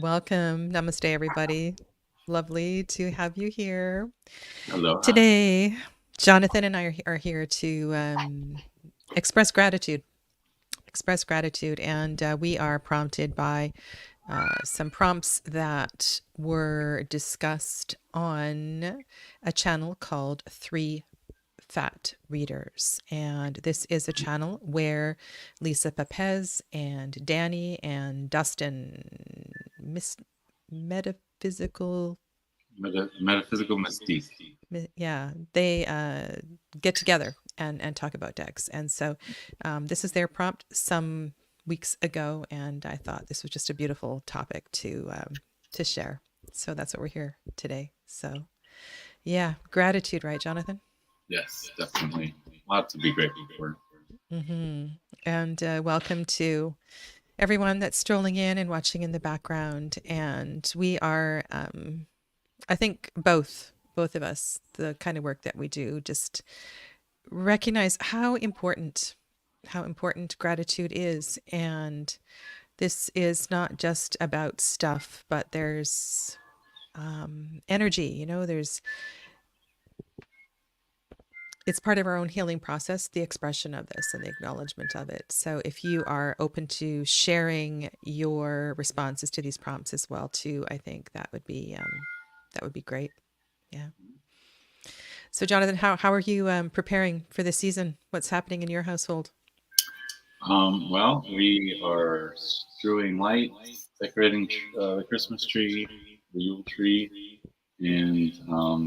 Welcome. Namaste, everybody. Lovely to have you here. Aloha. Today, Jonathan and I are here to express gratitude. Express gratitude. And we are prompted by some prompts that were discussed on a channel called Three Fat Readers. And this is a channel where Lisa Pepez and Danny and Dustin, metaphysical, Metaphysical mystique. yeah, they get together and talk about decks. And so this is their prompt some weeks ago, and I thought this was just a beautiful topic to share. So that's what we're here today. So yeah, gratitude, right, Jonathan? Yes, definitely. A lot to be grateful for. Mm-hmm. And welcome to everyone that's strolling in and watching in the background. And we are, I think, both of us, the kind of work that we do, just recognize how important gratitude is. And this is not just about stuff, but there's energy. There's it's part of our own healing process, the expression of this and the acknowledgement of it. So if you are open to sharing your responses to these prompts as well, too, I think that would be great. Yeah. So Jonathan, how are you preparing for the season? What's happening in your household? Well, we are strewing lights, decorating the Christmas tree, the Yule tree, and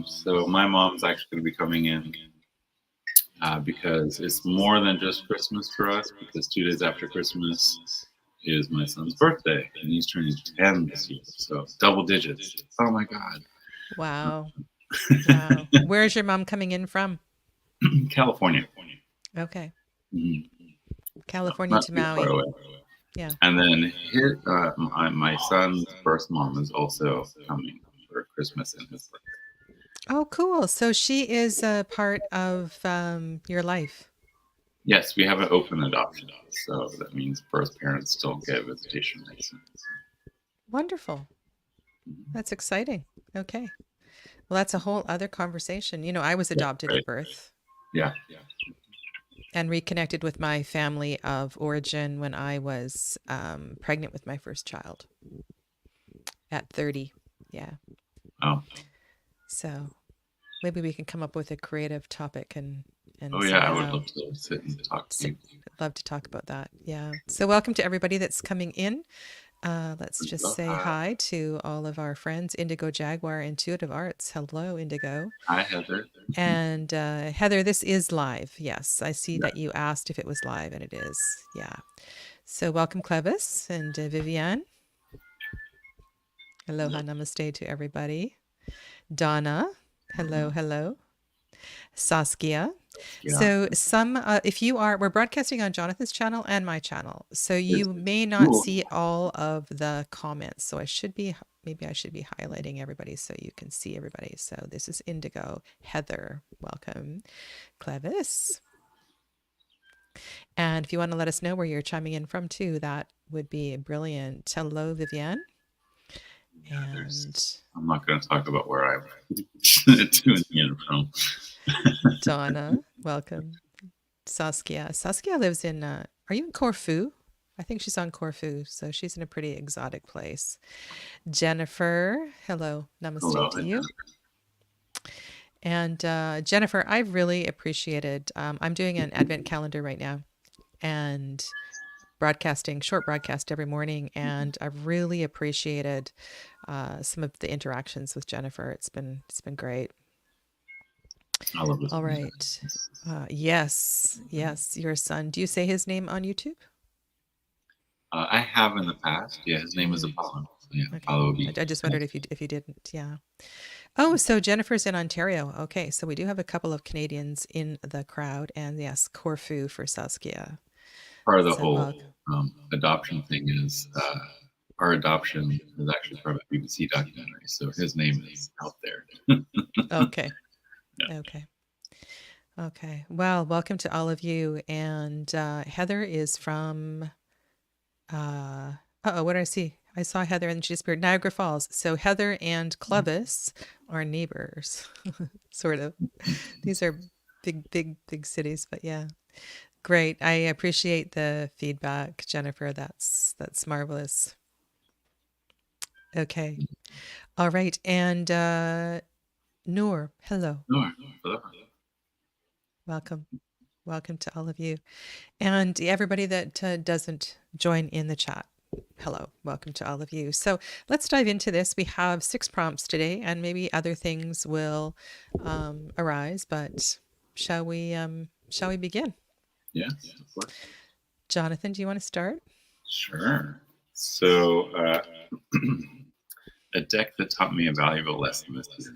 so my mom's actually going to be coming in because it's more than just Christmas for us. Because 2 days after Christmas is my son's birthday, and he's turning 10 this year, so double digits. Oh my God! Wow. Wow. Where's your mom coming in from? California. Okay. Mhm. California Not to too far Maui. away. Yeah. And then my son's first mom is also coming for Christmas and his birthday. Oh, cool. So she is a part of your life. Yes, we have an open adoption, so that means birth parents still get visitation rights. Wonderful. That's exciting. Okay. Well, that's a whole other conversation. I was Yeah, adopted right. at birth Yeah. and reconnected with my family of origin when I was pregnant with my first child at 30. Yeah. Oh, So maybe we can come up with a creative topic oh and yeah. I see would how. love to sit and talk to So, you. I'd love to talk about that. Yeah. So welcome to everybody that's coming in. Let's just say Aloha. hi to all of our friends. Indigo Jaguar Intuitive Arts. Hello, Indigo. Hi, Heather. And Heather, this is live. Yes, I see Yeah. that you asked if it was live, and it is. Yeah. So welcome, Clevis and Viviane. Aloha, namaste to everybody. Donna. Hello, hello. Saskia. Yeah. So if you are, we're broadcasting on Jonathan's channel and my channel. So It's you may not cool. see all of the comments. So maybe I should be highlighting everybody so you can see everybody. So this is Indigo. Heather, welcome. Clevis. And if you want to let us know where you're chiming in from too, that would be brilliant. Hello, Vivienne. Yeah, And I'm not going to talk about where I'm tuning in from. Donna, welcome. Saskia. Saskia lives in, are you in Corfu? I think she's on Corfu, so she's in a pretty exotic place. Jennifer, hello, namaste Hello, to you. And Jennifer, I've really appreciated, I'm doing an advent calendar right now and broadcasting, short broadcast every morning. And I've really appreciated some of the interactions with Jennifer. It's been great. I love this. All right. Yes, yes, your son. Do you say his name on YouTube? I have in the past. Yeah, his name is Mm, Apollo. So yeah, okay. Apollo would I be. just wondered if you didn't. Yeah. Oh, so Jennifer's in Ontario. Okay, so we do have a couple of Canadians in the crowd, and yes, Corfu for Saskia. Part of the So whole welcome. adoption thing is our adoption is actually part of a BBC documentary, so his name is out there. Okay. Yeah. Okay. Okay. Well, welcome to all of you. And Heather is from. Uh oh, what did I see? I saw Heather and she disappeared. Niagara Falls. So Heather and Clovis are neighbors, sort of. These are big, big, big cities, but yeah. Great. I appreciate the feedback, Jennifer. That's marvelous. Okay. All right. And Noor, hello. Sure. Welcome. Welcome to all of you. And everybody that doesn't join in the chat. Hello, welcome to all of you. So let's dive into this. We have 6 prompts today, and maybe other things will arise. But shall we begin? Yes, of course. Jonathan, do you want to start? Sure. So, a deck that taught me a valuable lesson this year.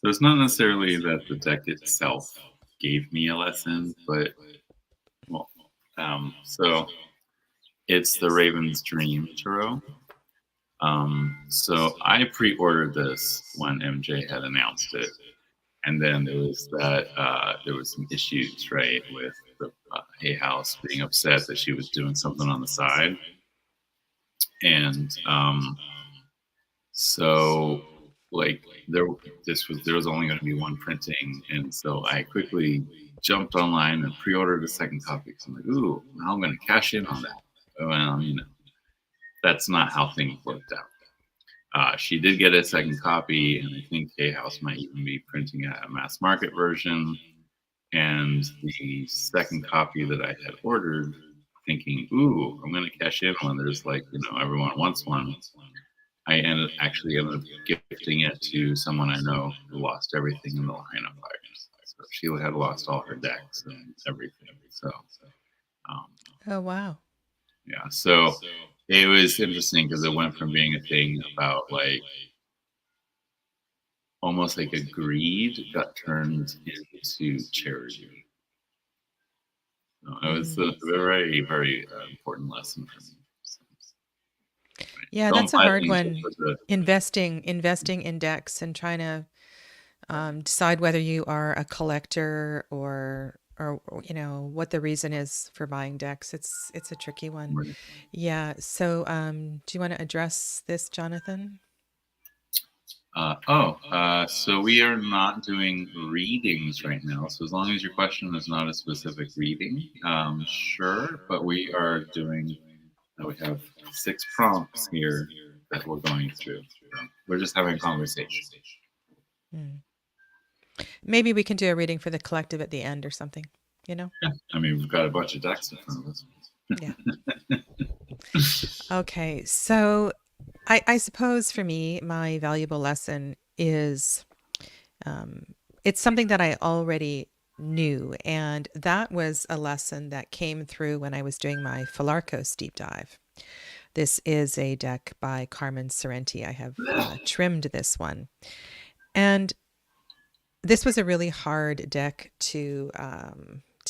So it's not necessarily that the deck itself gave me a lesson, but well, so it's the Raven's Dream Tarot. So I pre-ordered this when MJ had announced it, and then there was some issues, right, with the Hay House being upset that she was doing something on the side, and so like there was only going to be one printing, and so I quickly jumped online and pre-ordered a second copy. So I'm like, ooh, now I'm going to cash in on that. Well, that's not how things worked out. She did get a second copy, and I think Hay House might even be printing a mass market version. And the second copy that I had ordered, thinking, "Ooh, I'm going to cash in when there's everyone wants one." I ended up gifting it to someone I know who lost everything in the line of fires. So she had lost all her decks and everything. So, um, Oh, wow. yeah. So it was interesting because it went from being a thing about like almost like a greed got turned into charity. So it was a very, very important lesson for me. So, Yeah, don't that's a buy hard things just one. for the Investing in decks and trying to decide whether you are a collector or what the reason is for buying decks. It's a tricky one. Yeah. So do you want to address this, Jonathan? So we are not doing readings right now. So as long as your question is not a specific reading, sure. But we are doing. We have 6 prompts here that we're going through. So we're just having a conversation. Hmm. Maybe we can do a reading for the collective at the end or something, you know? Yeah, I mean we've got a bunch of decks in front of us. Yeah. Okay. So I suppose for me, my valuable lesson is um, it's something that I already knew. And that was a lesson that came through when I was doing my Philarkos deep dive. This is a deck by Carmen Sorrenti. I have trimmed this one. And this was a really hard deck to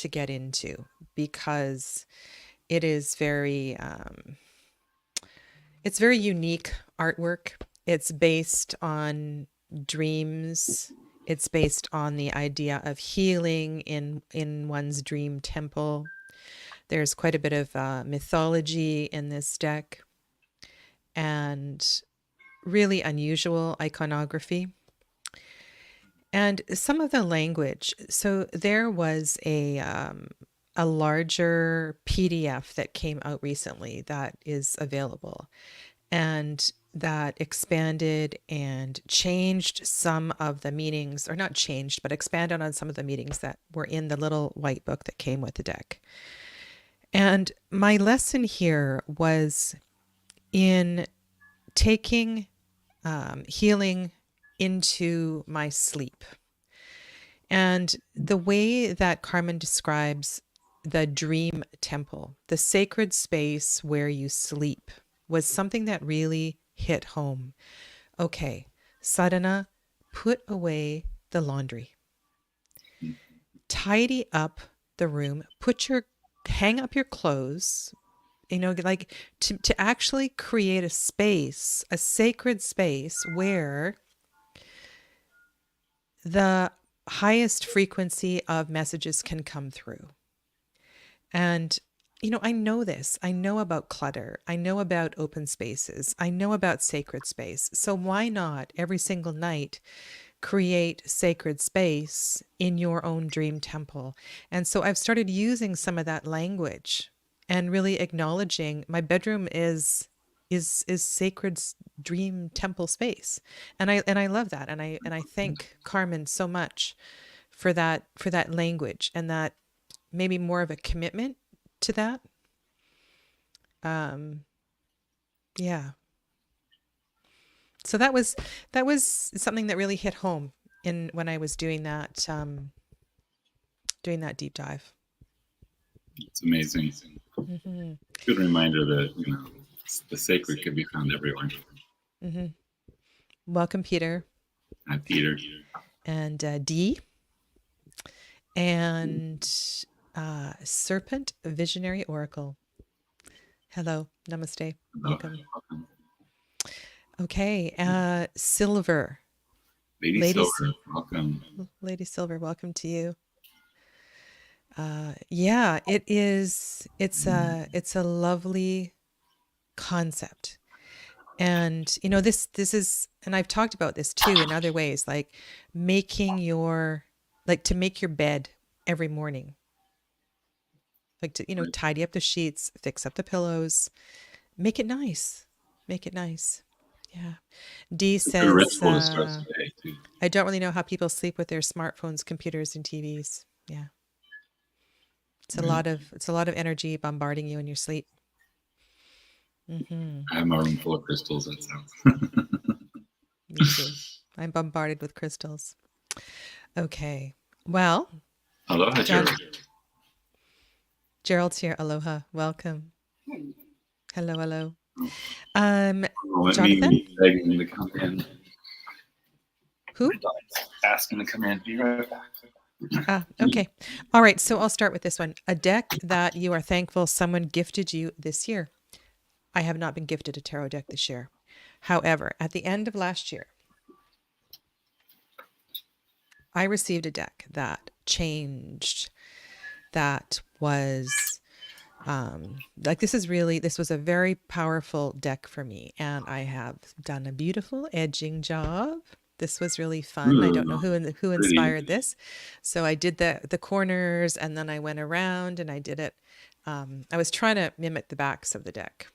get into because it is it's very unique artwork. It's based on dreams. It's based on the idea of healing in one's dream temple. There's quite a bit of mythology in this deck and really unusual iconography. And some of the language. So there was a larger PDF that came out recently that is available and that expanded and changed some of the meanings, or not changed, but expanded on some of the meanings that were in the little white book that came with the deck. And my lesson here was in taking healing into my sleep. And the way that Carmen describes the dream temple, the sacred space where you sleep, was something that really hit home. Okay, Sadhana, put away the laundry, tidy up the room, hang up your clothes, like to actually create a space, a sacred space where the highest frequency of messages can come through. And I know this. I know about clutter. I know about open spaces. I know about sacred space. So why not every single night create sacred space in your own dream temple? And so I've started using some of that language and really acknowledging my bedroom is sacred dream temple space. And I love that. And I thank Carmen so much for that language and that maybe more of a commitment to that. Um, yeah. So that was something that really hit home in when I was doing that deep dive. It's amazing. Hmm. Good reminder that the sacred can be found everywhere. Hmm. Welcome, Peter Hi, Peter. and Dee and Serpent Visionary Oracle. Hello, namaste, Hello. welcome. Welcome. Okay, Silver, Lady ladies, Silver. Welcome. Lady Silver, welcome to you. Yeah, it is. It's a lovely concept. And this is, and I've talked about this too in other ways, like to make your bed every morning, like to Right. tidy up the sheets, fix up the pillows, make it nice, make it nice. Yeah. Dee It's a good says, ritual to start the day, too. I don't really know how people sleep with their smartphones, computers, and TVs. Yeah, Right. it's a lot of energy bombarding you in your sleep. I have my room full of crystals. That's how. Me too. I'm bombarded with crystals. Okay. Well, Aloha, John, Jared. Gerald's here. Aloha. Welcome. Hello, hello. Let Jonathan? me begging to come in. My Who? dog's asking to come in. Be right back. Okay. All right. So I'll start with this one. A deck that you are thankful someone gifted you this year. I have not been gifted a tarot deck this year. However, at the end of last year, I received a deck that changed, that was like this was a very powerful deck for me, and I have done a beautiful edging job. This was really fun. I don't know Ooh, who pretty. inspired this. So I did the corners, and then I went around and I did it. I was trying to mimic the backs of the deck.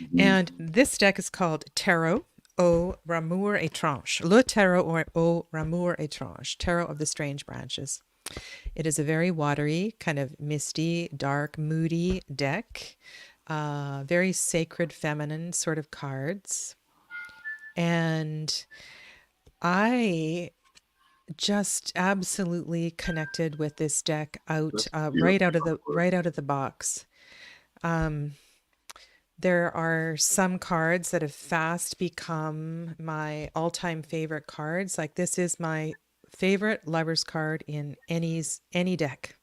Mhm. And this deck is called Tarot au Ramour Étrange. Le Tarot or au Ramour Étrange, Tarot of the Strange Branches. It is a very watery, kind of misty, dark, moody deck. Very sacred, feminine sort of cards. And I just absolutely connected with this deck out That's right beautiful. out of the box. Um, there are some cards that have fast become my all-time favorite cards. Like this is my favorite lover's card in any deck.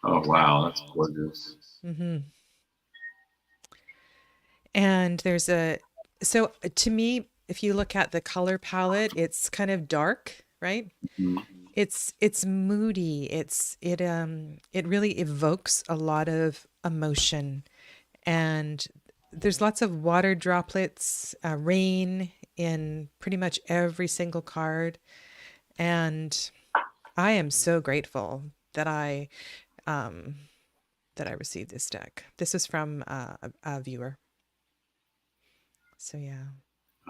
Oh, wow. That's gorgeous. Hmm. And so to me, if you look at the color palette, it's kind of dark, right? Mhm. It's moody. It really evokes a lot of emotion, and there's lots of water droplets, rain in pretty much every single card. And I am so grateful that um, I received this deck. This is from a viewer. So yeah.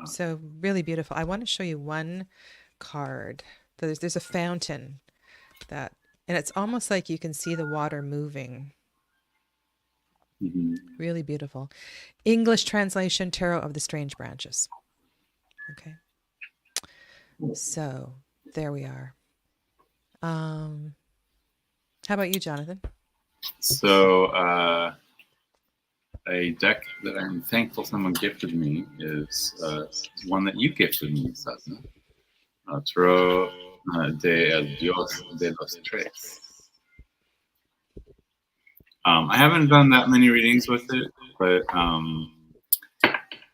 So really beautiful. I want to show you one card. There's a fountain that, and it's almost like you can see the water moving. Mhm. Really beautiful. English translation, Tarot of the Strange Branches. Okay. So there we are. Um, how about you, Jonathan? So, a deck that I'm thankful someone gifted me is one that you gifted me, Sadhana. Tarot de El Dios de los Tres. I haven't done that many readings with it, but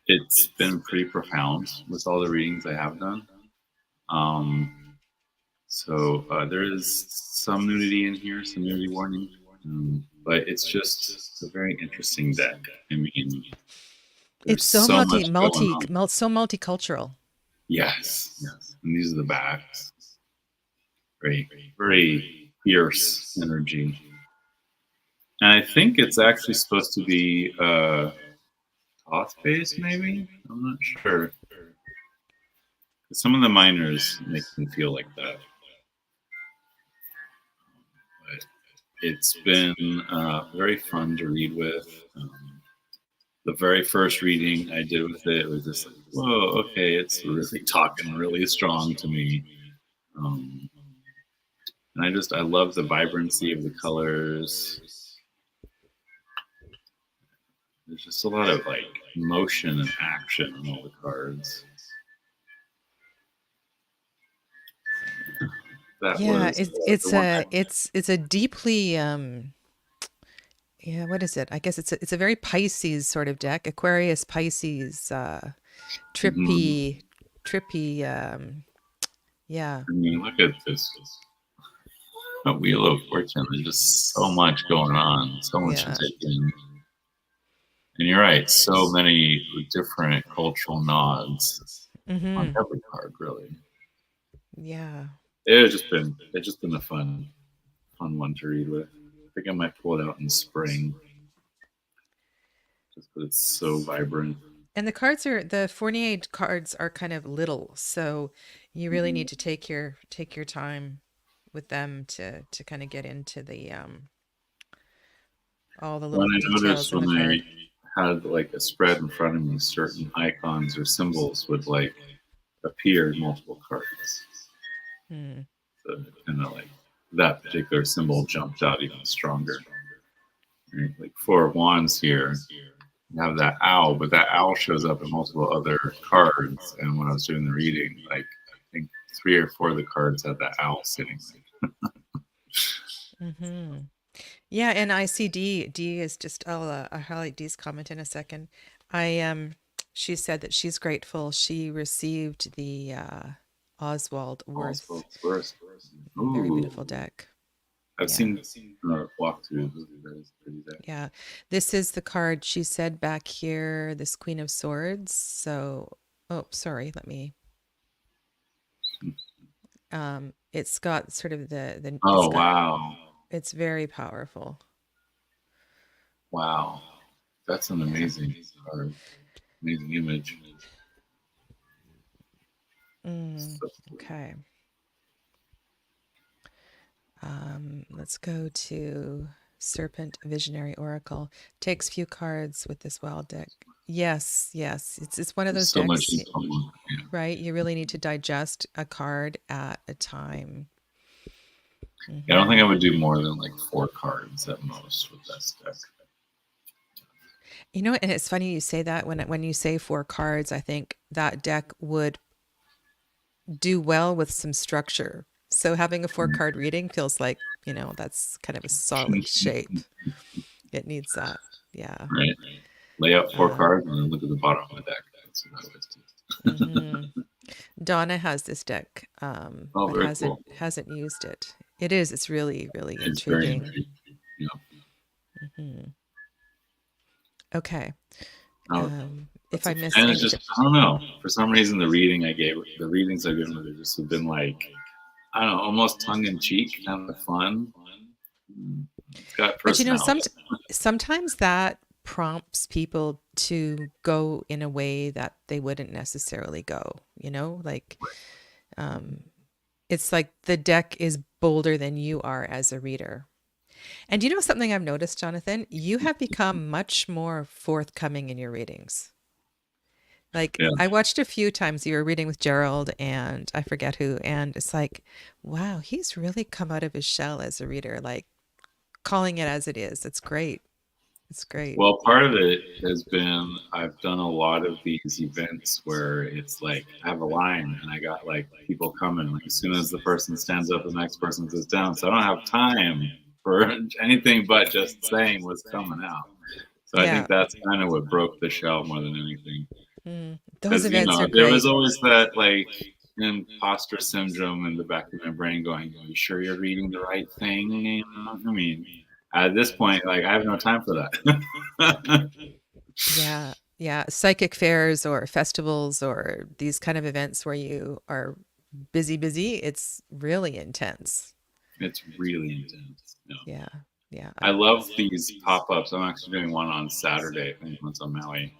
it's been pretty profound with all the readings I have done. So there is some nudity in here, some nudity warning, but it's just a very interesting deck. I mean, It's there's so so much going on. so multicultural. Yes, yes. And these are the backs. Very, very fierce energy. And I think it's actually supposed to be Thoth based, maybe? I'm not sure. Some of the minors make me feel like that. But it's been very fun to read with. The very first reading I did with it was just like, whoa, okay, it's really talking really strong to me. Um, and I love the vibrancy of the colors. There's just a lot of like motion and action on all the cards. That Yeah, was the one I. it's a deeply yeah, what is it? I guess it's a very Pisces sort of deck. Aquarius, Pisces, Mhm. trippy, trippy. Yeah, I mean, look at this a Wheel of Fortune. There's just so much going on, so much to yeah. take in. And you're right, so many different cultural nods on Mm-hmm. every card, really. Yeah. It's just been a fun one to read with. I think I might pull it out in spring, just because it's so vibrant. And the Fournier cards are kind of little, so you really need to take your time with them to kind of get into the all the When little I details noticed in the when card. I had like a spread in front of me, certain icons or symbols would like appear in multiple cards. Hmm. So kind of like that particular symbol jumped out even stronger. Right? Like Four of Wands here, you have that owl, but that owl shows up in multiple other cards. And when I was doing the reading, like I think three or four of the cards had that owl sitting. Mm-hmm. Yeah, and I see D is just I'll highlight D's comment in a second. I she said that she's grateful she received the Oswald Worth. Allswell's first. Very Ooh, beautiful deck. I've Yeah. seen walkthroughs. That is pretty deck. Yeah. This is the card she said back here, this Queen of Swords. So, oh, sorry, let me it's got sort of the it's Oh got wow, it's very powerful. wow, that's an Yeah. amazing card, amazing image. Mm, So, okay. Let's go to Serpent Visionary Oracle. Takes few cards with this wild deck. Yes, yes. It's one of there's those so much decks, info. Yeah. right? You really need to digest a card at a time. Yeah, I don't think Hmm. I would do more than like four cards at most with that deck. You know, and it's funny you say that when you say four cards, I think that deck would do well with some structure. So having a four card reading feels like, that's kind of a solid shape. It needs that. Yeah. Right. Lay out four Um, cards and then look at the bottom of the deck. That's what I always do. hmm Donna has this deck, Oh, but very hasn't cool. hasn't used it. It's really, really It's very intriguing. intriguing. Yeah. Hmm. Okay. No, If that's I a, miss and it's anything. just I don't know. For some reason, the readings I've given have just been like I don't know, almost tongue in cheek, kind of fun. It's got But personality. sometimes that prompts people to go in a way that they wouldn't necessarily go, like um, it's like the deck is bolder than you are as a reader. And something I've noticed, Jonathan? You have become much more forthcoming in your readings. Like Yeah. I watched a few times you were reading with Gerald and I forget who, and it's like, wow, he's really come out of his shell as a reader, like calling it as it is. It's great. It's great. Well, part of it has been I've done a lot of these events where it's like I have a line and I got like people coming like as soon as the person stands up, the next person sits down. So I don't have time for anything but just saying what's coming out. So I Yeah. think that's kind of what broke the shell more than anything. Those Because events are there was great. always that like imposter syndrome in the back of my brain going, "Are you sure you're reading the right thing?" I mean, at this point, like I have no time for that. Yeah. Yeah. Psychic fairs or festivals or these kind of events where you are busy, busy, it's really intense. It's really intense. Yeah. Yeah. Yeah. I love these pop-ups. I'm actually doing one on Saturday, I think once on Maui.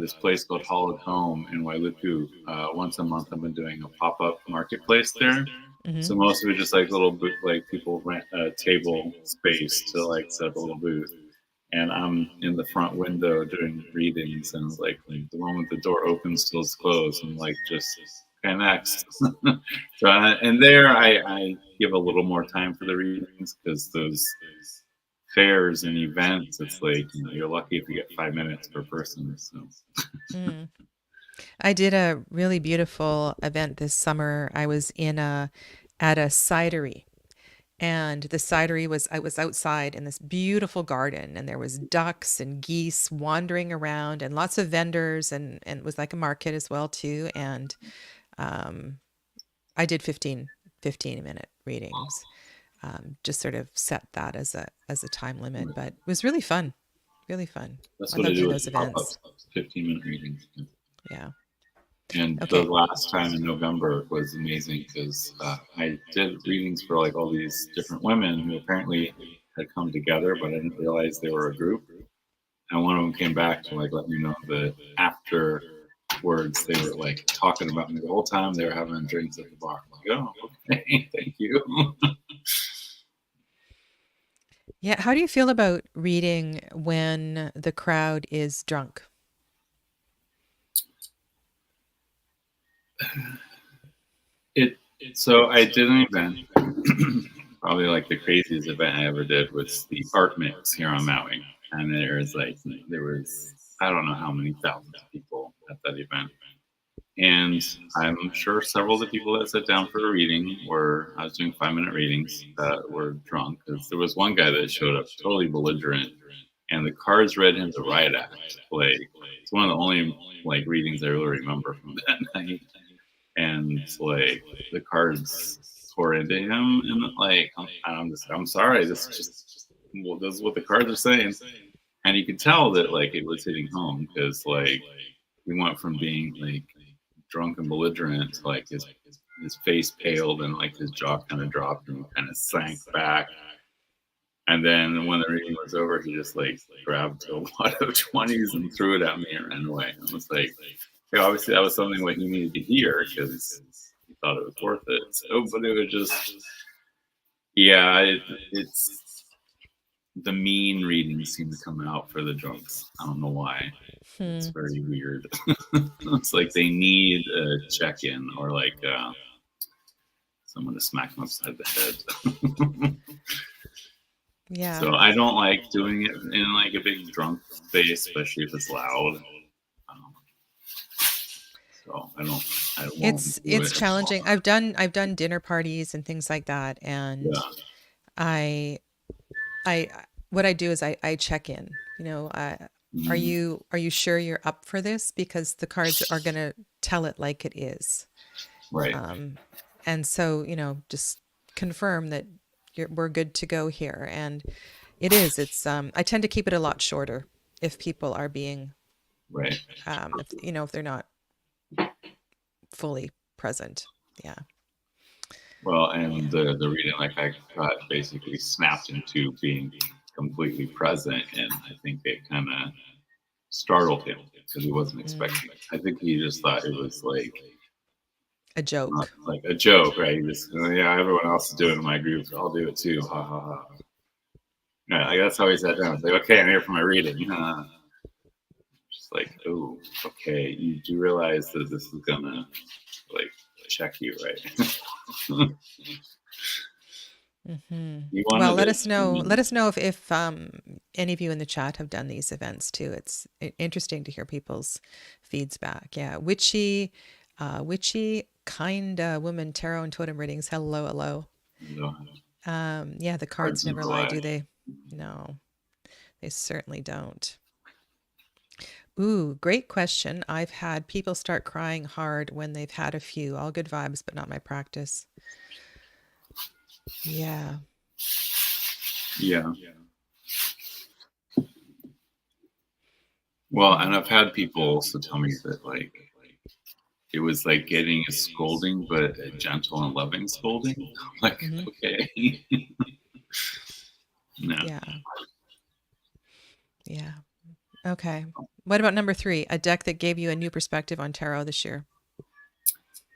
This place called Hollowed Home in Wailuku. Once a month, I've been doing a pop-up marketplace there. Hmm. So most of it just like little booth, like people rent a table space to like set up a little booth, and I'm in the front window doing readings, and like the moment the door opens till it's closed, I'm like just okay next. So and there I give a little more time for the readings because those fairs and events, it's like you're lucky if you get 5 minutes per person. So Mm. I did a really beautiful event this summer. I was in a at a cidery, and the cidery was I was outside in this beautiful garden, and there was ducks and geese wandering around and lots of vendors, and it was like a market as well too. And um, I did 15-minute readings. Just sort of set that as a time limit, but it was really fun. Really fun. that's I what I love do doing with those the events. pop-ups, 15-minute readings. Yeah. And the Okay. last time in November was amazing because I did readings for like all these different women who apparently had come together, but I didn't realize they were a group. And one of them came back to like let me know that afterwards they were like talking about me the whole time. They were having drinks at the bar. I'm like, oh, okay, thank you. Yeah. How do you feel about reading when the crowd is drunk? It so I did an event, probably like the craziest event I ever did was the art mix here on Maui, and there was I don't know how many thousands of people at that event, and I'm sure several of the people that sat down for a reading were I was doing 5 minute readings that were drunk because there was one guy that showed up totally belligerent, and the cards read him the riot act. Like it's one of the only like readings I really remember from that night, and like the cards tore into him, and like I'm sorry, this is just well, this is what the cards are saying, and you could tell that like it was hitting home because like we went from being like drunk and belligerent to like his face paled and like his jaw kind of dropped and kind of sank back. And then when the reading was over, he just like grabbed a wad of 20s and threw it at me and ran away. I was like, okay, obviously that was something what he needed to hear because he thought it was worth it. So, but it was just, yeah, it's the mean readings seem to come out for the drunks. I don't know why. It's Hmm. very weird. It's like they need a check in or like someone to smack them upside the head. Yeah. So I don't like doing it in like a big drunk space, especially if it's loud. Um, so I won't do It's it. challenging. I've done dinner parties and things like that, and Yeah. I I what I do is I check in. Mm, Are you sure you're up for this? Because the cards are going to tell it like it is. right. Um, and so, just confirm that we're good to go here. And it is. I tend to keep it a lot shorter if people are being, Right. if they're not fully present. Yeah. Well, Yeah. and the reading like I got basically snapped into being completely present, and I think it kind of startled him because he wasn't Mm. expecting it. I think he just thought it was A joke. like a joke, right? He just yeah, everyone else is doing it in my group, so I'll do it too. Ha ha ha. Yeah, like, that's how he sat down. It's like, okay, I'm here for my reading. Just like, oh, okay, you do realize that this is gonna like check you, right? Hmm. You Well, wanted let it. us know. Mm, Let us know if any of you in the chat have done these events too. It's interesting to hear people's feedback. Yeah, witchy kind woman tarot and totem readings. Hello, hello. no, Yeah, the cards cards never never lie, lie. do they? No, they certainly don't. Ooh, great question. I've had people start crying hard when they've had a few. All good vibes, but not my practice. Yeah. Yeah. Well, and I've had people also tell me that like it was like getting a scolding, but a gentle and loving scolding. Like, Hmm. okay, no. Yeah. Yeah. Okay. What about number three? A deck that gave you a new perspective on tarot this year.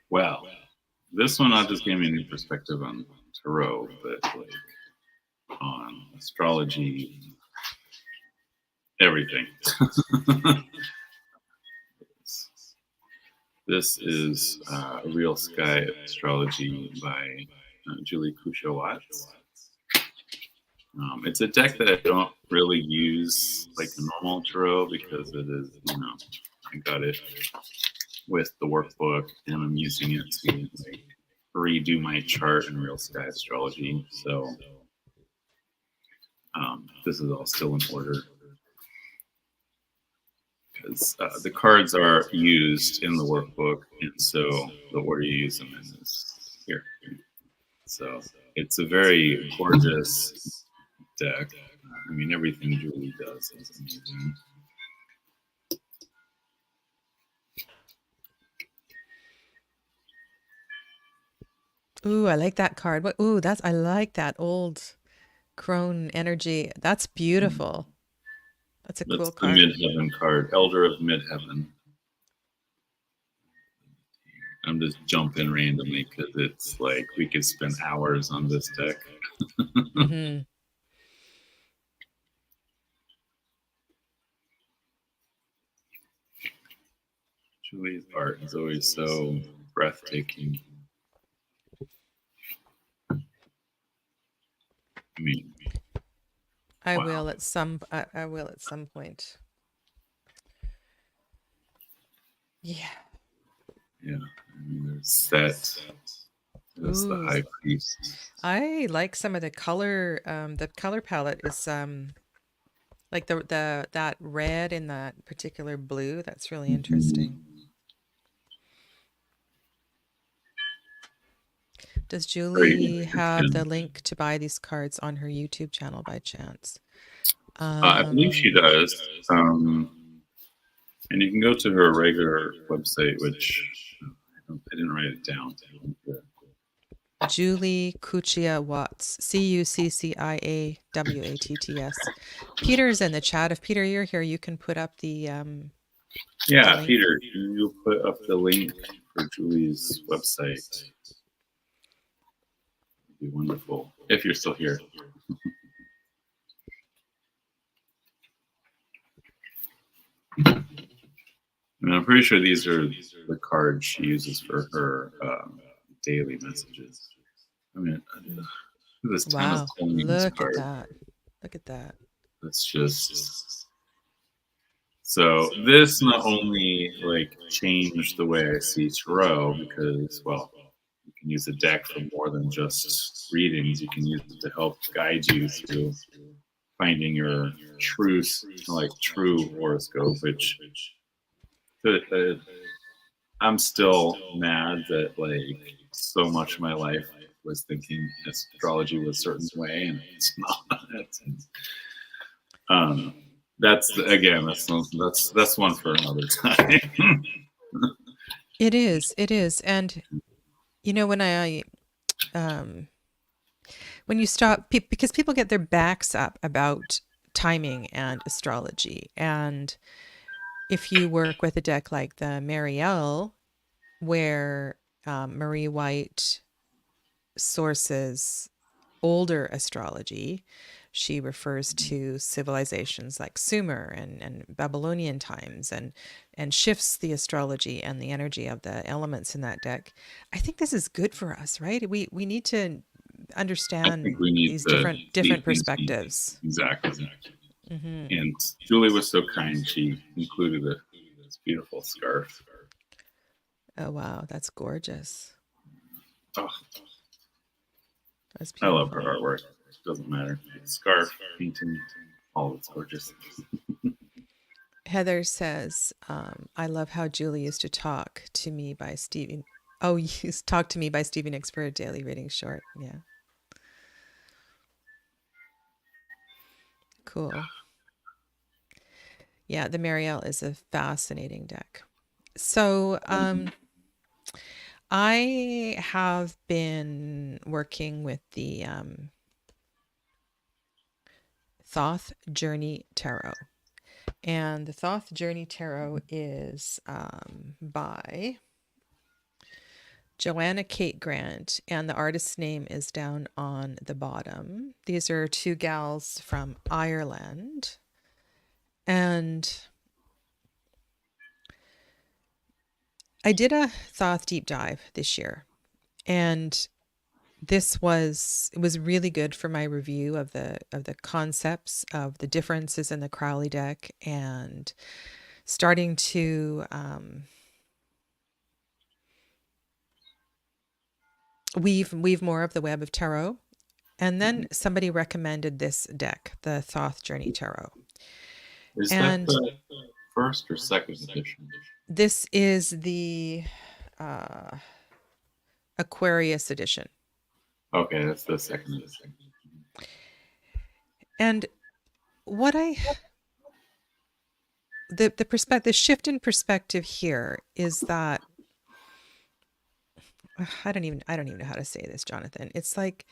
Well, this one not just gave me a new perspective on tarot, but like on astrology, everything. This is Real Sky Astrology by Julie Kusha Watts. It's a deck that I don't really use like a normal tarot because it is, I got it with the workbook and I'm using it to like redo my chart in Real Sky Astrology. So this is all still in order because the cards are used in the workbook, and so the order you use them in is here. So it's a very gorgeous deck. I mean, everything Julie does is amazing. Ooh, I like that card. What? Ooh, that's I like that old crone energy. That's beautiful. That's a That's cool the card. Midheaven card, Elder of Midheaven. I'm just jumping randomly because it's like we could spend hours on this deck. Mm-hmm. Julie's art is always so breathtaking. I mean, I wow. will at some. I will at some point. Yeah. Yeah. I mean, there's Set as the Ooh, High Priest. I like some of the color. The color palette is like the that red and that particular blue. That's really interesting. Mhm. Does Great Julie have the description. link to buy these cards on her YouTube channel by chance? I believe she does. And you can go to her regular website, which I didn't write it down. Julie Cuccia Watts, Cucciawatts. Peter's in the chat. If Peter, you're here, you can put up the Yeah, link. Peter, you'll put up the link for Julie's website. It'd be wonderful if you're still here. And I'm pretty sure these are the cards she uses for her daily messages. I mean, Mm. this Ten of Wow, Coins look at card. that. Look at that. That's just so. This not only like changed the way I see tarot because, well, you can use a deck for more than just readings. You can use it to help guide you through finding your truth, like true horoscope. Which uh, I'm still mad that like so much of my life was thinking astrology was a certain way and it's not. um, that's again, that's one for another time. It is. It is. And you know um when you stop because people get their backs up about timing and astrology, and if you work with a deck like the Marielle, where Marie White sources older astrology, she refers to civilizations like Sumer and Babylonian times, and shifts the astrology and the energy of the elements in that deck. I think this is good for us, right? We need to I think understand we need these to different see things be perspectives. exactly. Hmm. And Julie was so kind; she included this beautiful scarf. Oh wow, that's gorgeous. Oh, That's I love her beautiful. artwork. It doesn't matter. Scarf, painting, all it's gorgeous. Heather says, I love how Julie used to talk to me by Stevie. Oh, used talk to me by Stevie Nicks for a daily reading short. Yeah. Cool. Yeah, the Marielle is a fascinating deck. So, I have been working with the Tho Journey Tarot. And the Tho Journey Tarot is by Joanna Kate Grant, and the artist's name is down on the bottom. These are two gals from Ireland. And I did a Thoth deep dive this year, and it was really good for my review of the concepts of the differences in the Crowley deck, and starting to weave more of the web of tarot. And then somebody recommended this deck, the Thoth Journey Tarot. Is that And the first or second edition? this is the uh, Aquarius edition. Okay, that's the second edition. And what the shift in perspective here is that I don't even know how to say this, Jonathan. It's like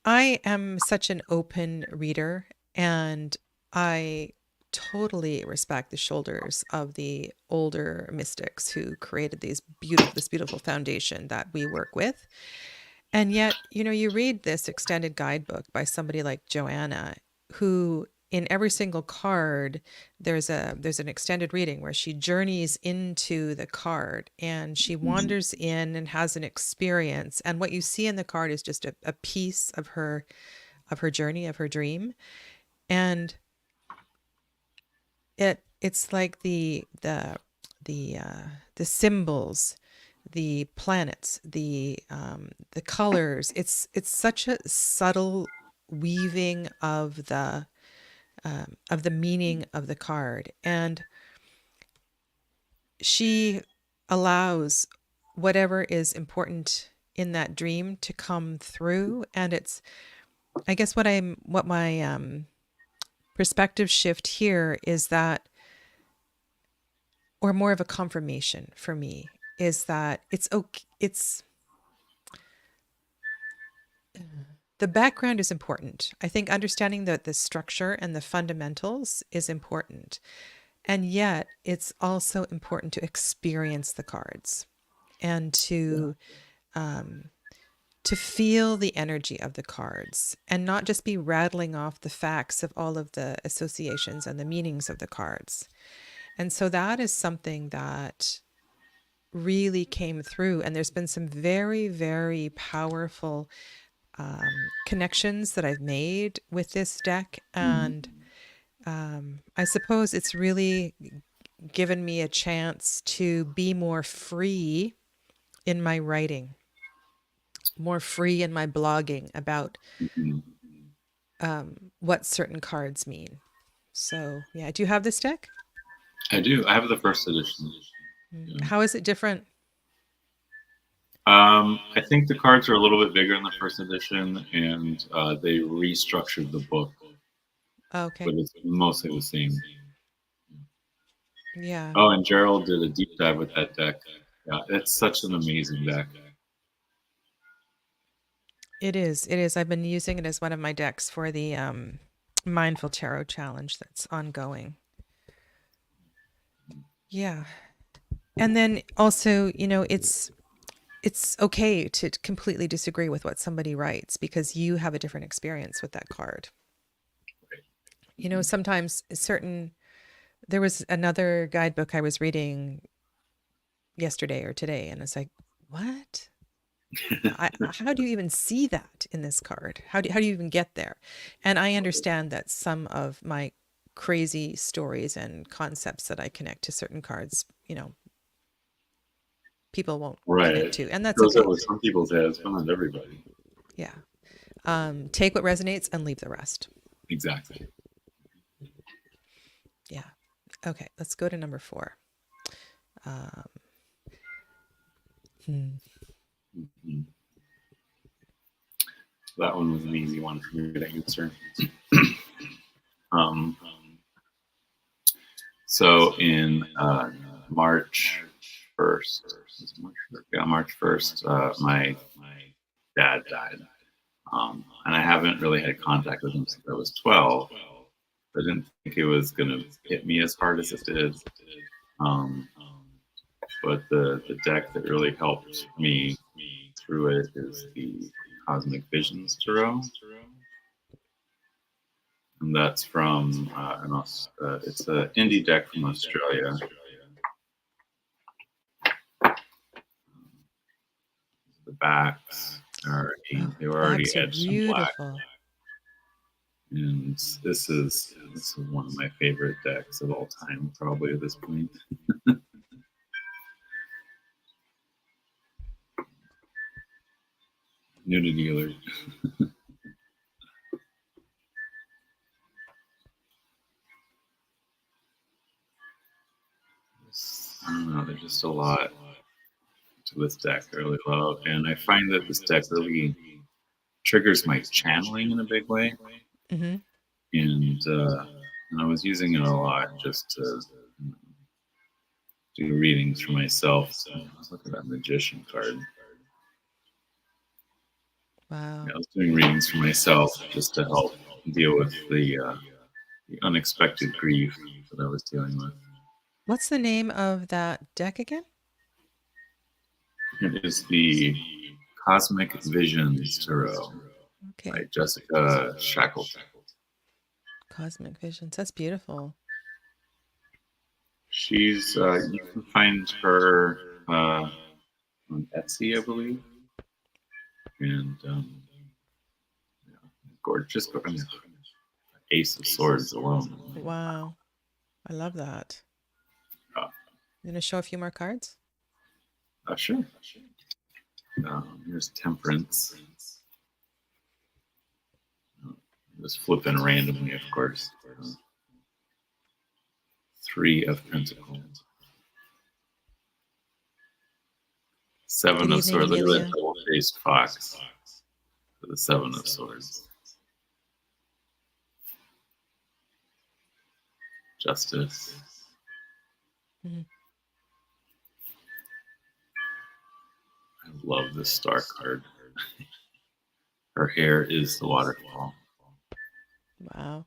I am such an open reader, and I totally respect the shoulders of the older mystics who created this beautiful foundation that we work with. And yet, you read this extended guidebook by somebody like Joanna, who in every single card there's an extended reading where she journeys into the card and she wanders in and has an experience, and what you see in the card is just a piece of her journey, of her dream. And it's like the symbols, the planets, the colors. It's such a subtle weaving of the meaning of the card, and she allows whatever is important in that dream to come through. And it's, I guess, what my perspective shift here is that, or more of a confirmation for me, is that it's okay. It's the background is important. I think understanding the structure and the fundamentals is important. And yet it's also important to experience the cards and to feel the energy of the cards and not just be rattling off the facts of all of the associations and the meanings of the cards. And so that is something that really came through. And there's been some very, very powerful connections that I've made with this deck. And I suppose it's really given me a chance to be more free in my writing, more free in my blogging about what certain cards mean. So, yeah. Do you have this deck? I do. I have the first edition. Yeah. How is it different? I think the cards are a little bit bigger in the first edition, and they restructured the book, Okay. but it's mostly the same. Yeah, Oh, and Gerald did a deep dive with that deck. Yeah, it's such an amazing deck. it is. It is. I've been using it as one of my decks for the Mindful Tarot Challenge that's ongoing. Yeah. And then also, it's okay to completely disagree with what somebody writes because you have a different experience with that card. Sometimes there was another guidebook I was reading yesterday or today, and it's like, what? How do you even see that in this card? How do you even get there? And I understand that some of my crazy stories and concepts that I connect to certain cards, people won't Right. connect to, and It that's goes okay. over some people's heads, but not everybody. Yeah. Take what resonates and leave the rest. Exactly. Yeah. Okay, let's go to number 4. Um, Mm-hmm. that one was an easy one for me to answer. um, so in March 1st, March 1st, my dad died. And I haven't really had contact with him since I was 12. I didn't think it was going to hit me as hard as it did. But the deck that really helped me through it is the Cosmic Visions Tarot. And that's from, it's an indie deck from Australia. The backs are they were already edged in black. And this is one of my favorite decks of all time, probably at this point. Nudity alert. I don't know, there's just a lot to this deck I really love. And I find that this deck really triggers my channeling in a big way. Mm-hmm. And I was using it a lot just to do readings for myself. So let's look at that Magician card. Wow. Yeah, I was doing readings for myself just to help deal with the unexpected grief that I was dealing with. What's the name of that deck again? It is the Cosmic Visions Tarot by Jessica Shackleton. Cosmic Visions. That's beautiful. She's you can find her on Etsy, I believe, and gorgeous. I mean, Ace of Swords alone. Wow, I love that. You gonna show a few more cards? Sure. Here's Temperance. Just flipping randomly, of course. Three of Pentacles. Seven of Swords. Look at that double-faced fox for the Seven of Swords. Justice. Mm-hmm. I love this star card. Her hair is the waterfall. Wow.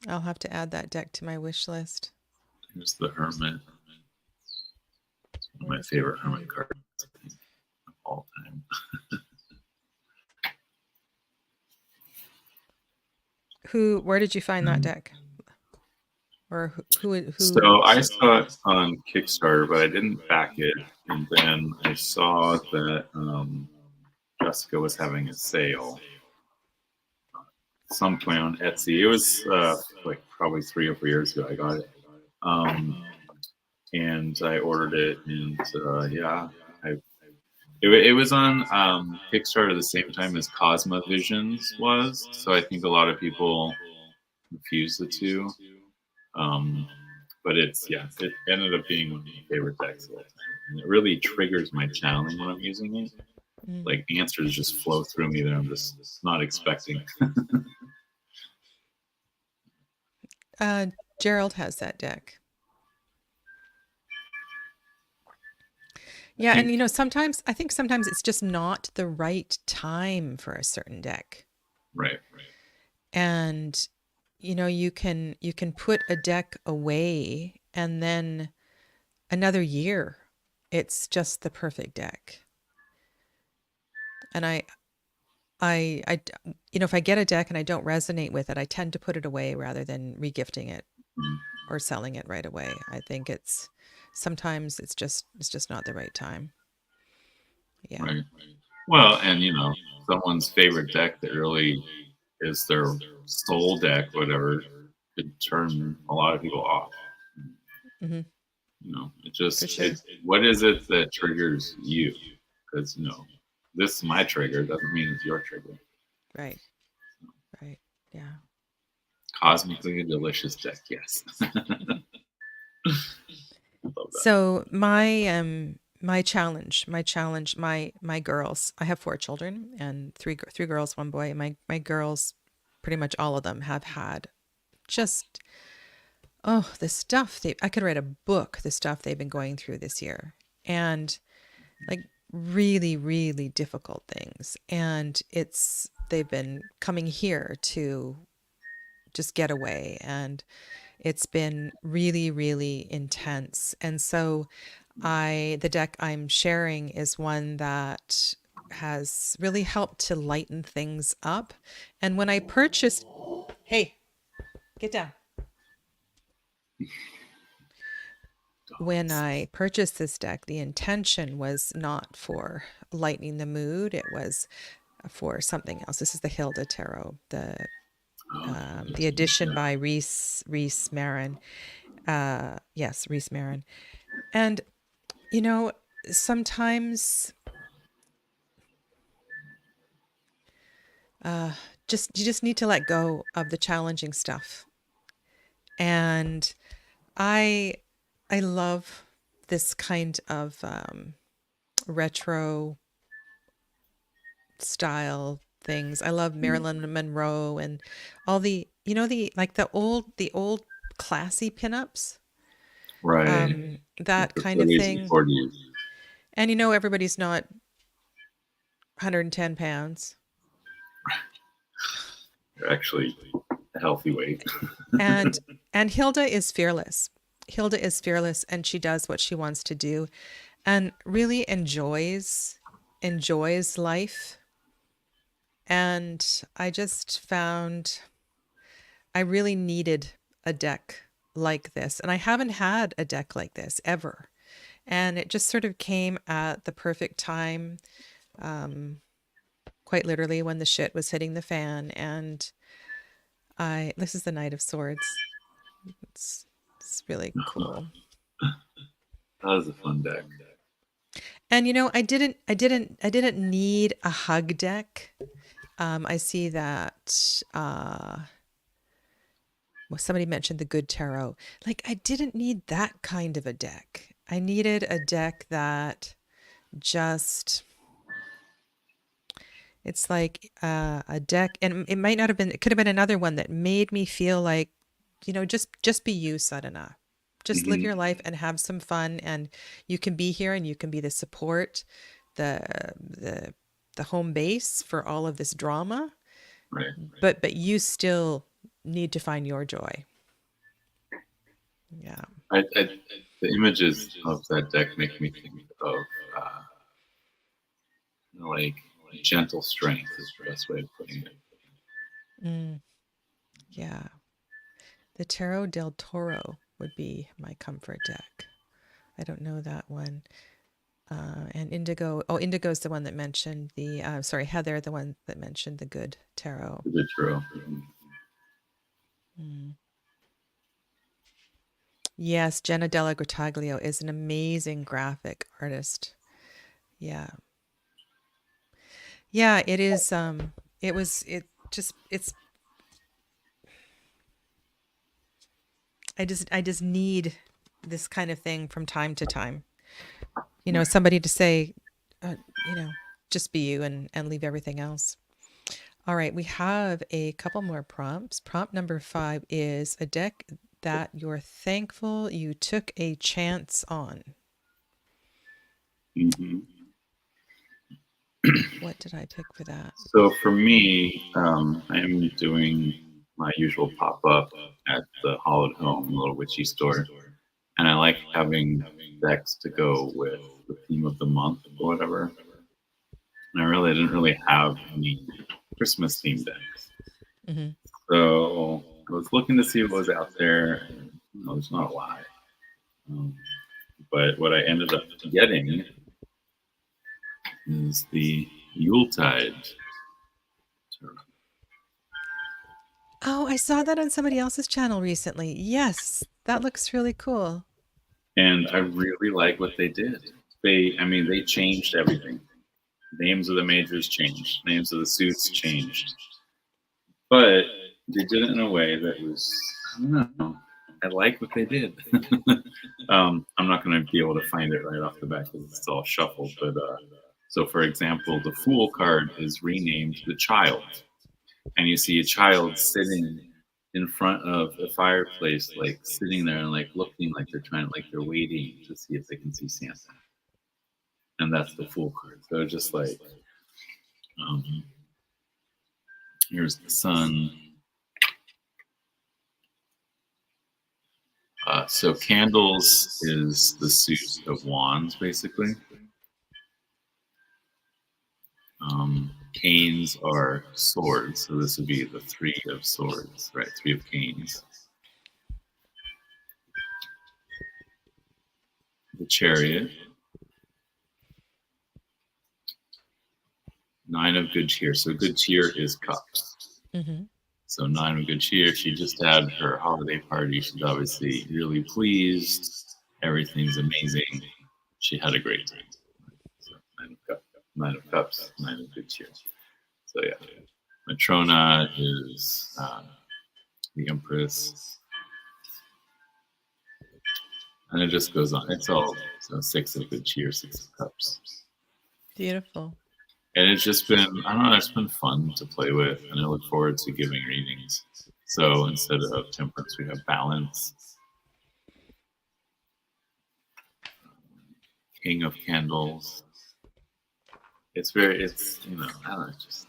I'll have to add that deck to my wish list. Here's the Hermit. It's one of my favorite Hermit cards of all time. Where did you find that deck? Or who? So I saw it on Kickstarter, but I didn't back it. And then I saw that Jessica was having a sale at some point on Etsy. It was like probably 3 or 4 years ago I got it. And I ordered it, and it was on Kickstarter the same time as Cosma Visions was. So I think a lot of people confuse the two. But it ended up being one of my favorite decks of all time. And it really triggers my channeling when I'm using it. Like answers just flow through me that I'm just not expecting. Gerald has that deck. Yeah, and I think sometimes it's just not the right time for a certain deck. Right. And you can put a deck away and then another year it's just the perfect deck. And I if I get a deck and I don't resonate with it, I tend to put it away rather than regifting it or selling it right away. I think sometimes it's just not the right time. Yeah. Right. Well, and someone's favorite deck that really is their soul deck, whatever, could turn a lot of people off. Mm-hmm. It just what is it that triggers you? Because this is my trigger doesn't mean it's your trigger. Right. Yeah. cosmically delicious deck. Yes. I love that. So my challenge, my girls. I have 4 children and three girls, 1 boy. My girls, pretty much all of them have had just the stuff they. I could write a book. The stuff they've been going through this year, and like really, really difficult things. And they've been coming here to just get away, and it's been really, really intense. And so the deck I'm sharing is one that has really helped to lighten things up. And when I purchased, hey, get down. When I purchased this deck, the intention was not for lightening the mood. It was for something else. This is the Hilda Tarot, the edition by Reese Marin. Yes, Reese Marin. And sometimes you just need to let go of the challenging stuff. And I love this kind of retro style things. I love Marilyn Monroe and all the old classy pinups, Right. that The kind of 30s and thing. 40s. And everybody's not 110 pounds. They're actually a healthy weight. And Hilda is fearless. Hilda is fearless, and she does what she wants to do and really enjoys life. And I just found I really needed a deck like this. And I haven't had a deck like this ever. And it just sort of came at the perfect time, quite literally when the shit was hitting the fan. And this is the Knight of Swords. It's really cool. That was a fun deck. And I didn't need a hug deck. I see that well, somebody mentioned the Good Tarot. Like, I didn't need that kind of a deck. I needed a deck that just, it's like a deck, and it might not have been, it could have been another one that made me feel like, just be you, Sadhana. Just live your Mm-hmm. life and have some fun, and you can be here and you can be the support, the the the home base for all of this drama, Right. but you still need to find your joy. Yeah. The images of that deck make me think of like gentle strength is the best way of putting it. Mm, yeah. The Tarot del Toro would be my comfort deck. I don't know that one. And Indigo, Indigo's the one that mentioned sorry, Heather, the one that mentioned the Good Tarot. The true. Mm. Yes, Jenna Della Grottaglio is an amazing graphic artist. Yeah. Yeah, it is. It's, I just need this kind of thing from time to time. Somebody to say, uh, you know, just be you and leave everything else. All right, we have a couple more prompts. Prompt number 5 is a deck that you're thankful you took a chance on. Mm-hmm. What did I pick for that? So for me, I am doing my usual pop up at the Hollowed Home, little witchy store, and I like having decks to go with the theme of the month or whatever. And I really didn't really have any Christmas themed decks, Hmm. so I was looking to see what was out there. And, there's not a lot, um, but what I ended up getting is the Yuletide Tarot. Oh, I saw that on somebody else's channel recently. Yes, that looks really cool. And I really like what they did. They changed everything. Names of the majors changed. Names of the suits changed. But they did it in a way that was, I don't know, I like what they did. I'm not going to be able to find it right off the bat because it's all shuffled. But so, for example, the Fool card is renamed the Child, and you see a child sitting in front of a fireplace, like sitting there and like looking like they're trying, like they're waiting to see if they can see Santa, and that's the Fool card. So just like um, here's the Sun. So candles is the suit of wands, basically. Canes are swords, so this would be the three of swords, right? Three of canes. The chariot. Nine of good cheer. So good cheer is cups. Mm-hmm. So nine of good cheer. She just had her holiday party. She's obviously really pleased. Everything's amazing. She had a great time. So nine of cups, nine of good cheer. So yeah, Matrona is the Empress, and it just goes on. It's all so six of good cheer, six of cups, Beautiful. and it's just been, I don't know, it's been fun to play with, and I look forward to giving readings. So instead of temperance, we have balance, King of Candles. It's I don't know, it's just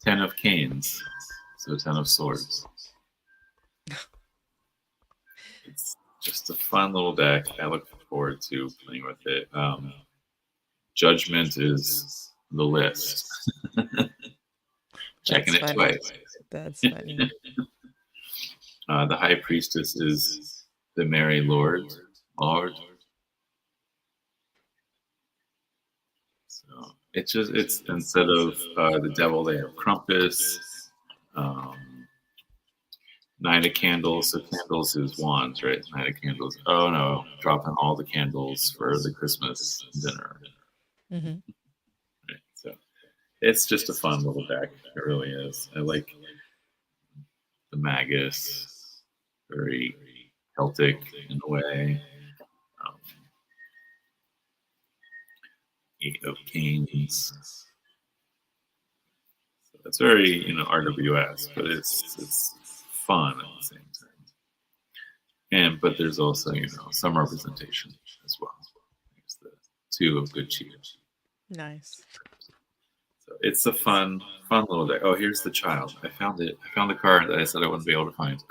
Ten of Canes, so Ten of Swords. It's just a fun little deck. I look forward to playing with it. Judgment is the list. Checking That's it funny. twice. That's funny. The High Priestess is the Mary Lord. So it's instead of the Devil, they have Krampus. Um, Nine of Candles. So candles is wands, right? Nine of Candles. Oh no, dropping all the candles for the Christmas dinner. Mm-hmm. Right? So it's just a fun little deck. It really is. I like the Magus, very Celtic in a way. Um, Eight of Kings. So it's very RWS, but it's fun at the same time. And but there's also some representation as well. There's the two of good cheer. Nice. So it's a fun little deck. Oh, here's the child. I found it. I found the card that I said I wouldn't be able to find.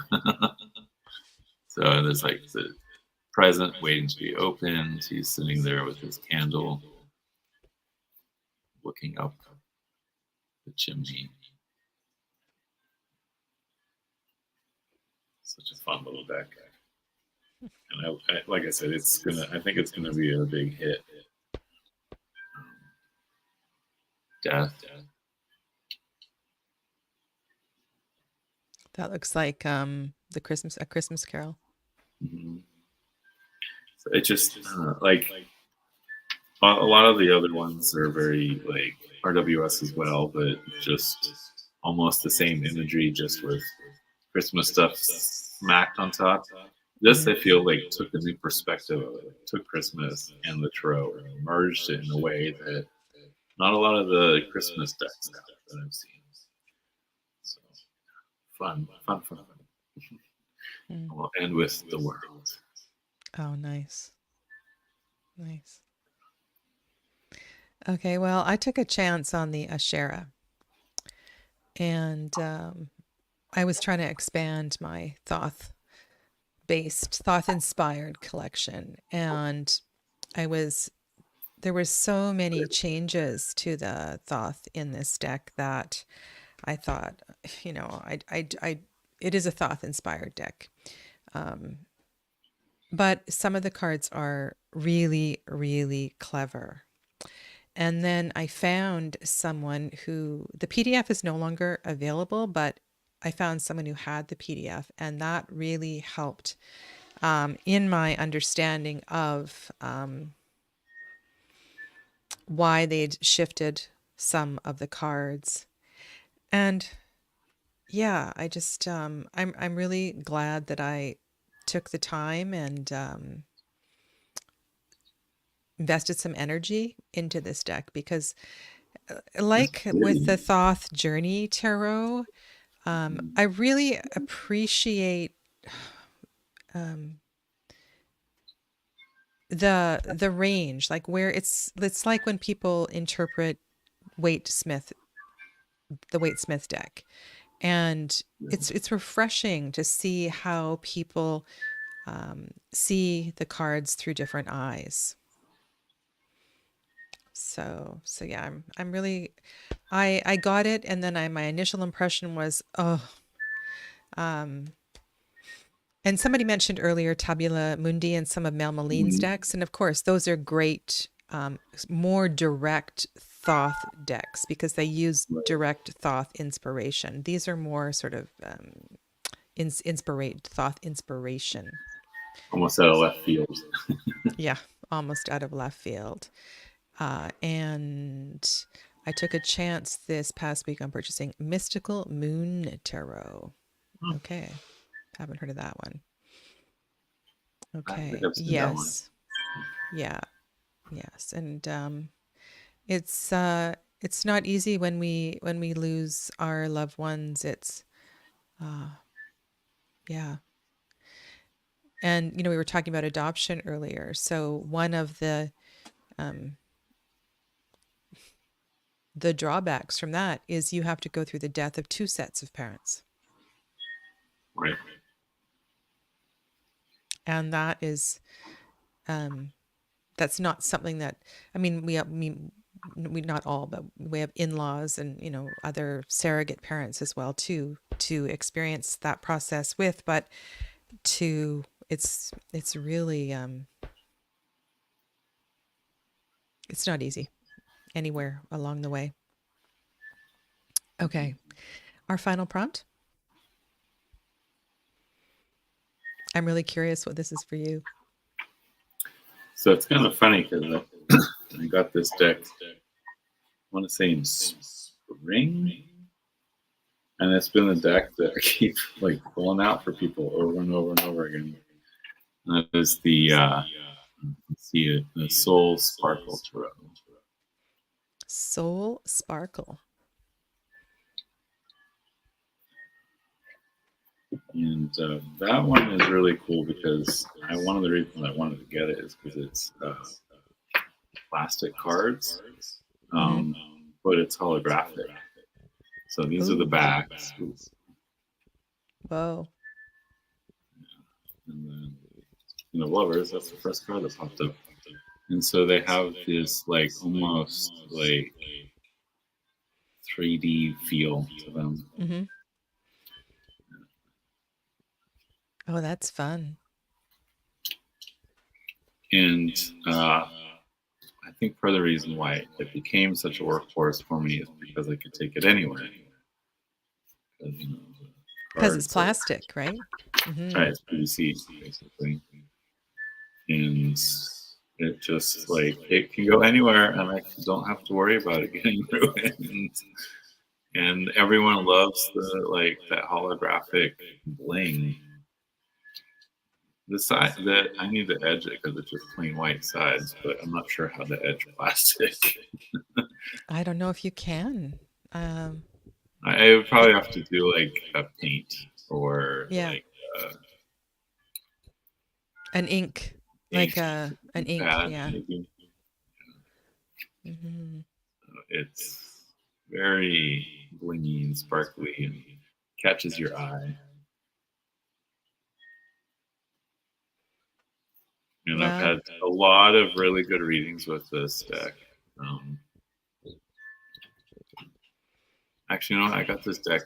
So there's like the present waiting to be opened. He's sitting there with his candle, looking up the chimney. Such a fun little deck. And like I said, I think it's gonna be a big hit. Death. That looks like a Christmas Carol. Mm-hmm. So it just like a lot of the other ones are very like RWS as well, but just almost the same imagery, just with Christmas stuff smacked on top. This I feel like took a new perspective of it. Took Christmas and the tarot and merged it in a way that not a lot of the Christmas decks have that I've seen. So fun. Mm. We'll end with the world. Oh, nice. Nice. Okay, well, I took a chance on the Ashera, and I was trying to expand my Thoth inspired collection, and I was there were so many changes to the Thoth in this deck that I thought, it is a Thoth inspired deck. But some of the cards are really, really clever. And then I found someone who, the PDF is no longer available, but I found someone who had the PDF, and that really helped in my understanding of why they'd shifted some of the cards. And yeah, I just I'm really glad that I took the time and invested some energy into this deck because That's like with the pretty. Tho Journey Tarot, I really appreciate um, the range, like where it's like when people interpret Waite Smith, the Waite Smith deck, and it's refreshing to see how people see the cards through different eyes. So yeah, I'm really I got it, and then my initial impression was, oh, um, and somebody mentioned earlier Tabula Mundi and some of Mel Maline's Mm, decks, and of course those are great, more direct Thoth decks because they use right. direct Thoth inspiration. These are more sort of inspirate Thoth inspiration. Almost out of left field. Yeah, almost out of left field. And I took a chance this past week on purchasing Mystical Moon Tarot. Hmm, Okay, haven't heard of that one. I don't think Okay, I've seen that one. yes, yeah, yes, and it's not easy when we lose our loved ones. It's uh, yeah, and we were talking about adoption earlier. So one of um, the drawbacks from that is you have to go through the death of two sets of parents. Right. And that is um, that's not something that we not all, but we have in-laws and other surrogate parents as well too to experience that process with, but to it's really it's not easy anywhere along the way. Okay, our final prompt. I'm really curious what this is for you. So it's kind of funny because I got this deck, I want to say in spring, and it's been a deck that I keep like pulling out for people over and over and over again. And that is the, let's see it, the Soul Sparkle Tarot. Soul Sparkle. And that one is really cool because one of the reasons I wanted to get it is because it's plastic cards, Mm-hmm. um, but it's holographic. So these are the Ooh. backs, Whoa. and then lovers. That's the first card that popped up. And so they have this like almost like 3D feel to them. Mm-hmm. Oh, that's fun. And I think part of the reason why it became such a workhorse for me is because I could take it anywhere. Because, Because it's cards are plastic, right? Mm-hmm. right, it's PVC basically, and it just like it can go anywhere, and I don't have to worry about it getting ruined. And everyone loves the like that holographic bling. The side that I need to edge it because it's just plain white sides, but I'm not sure how to edge plastic. I don't know if you can. Um, I would it, probably have to do like a paint or yeah, like an ink, ink like an ink. pad Yeah. maybe. Hmm. It's very blingy and sparkly and catches your eye. And I've Well, had a lot of really good readings with this deck. Um, Actually, I got this deck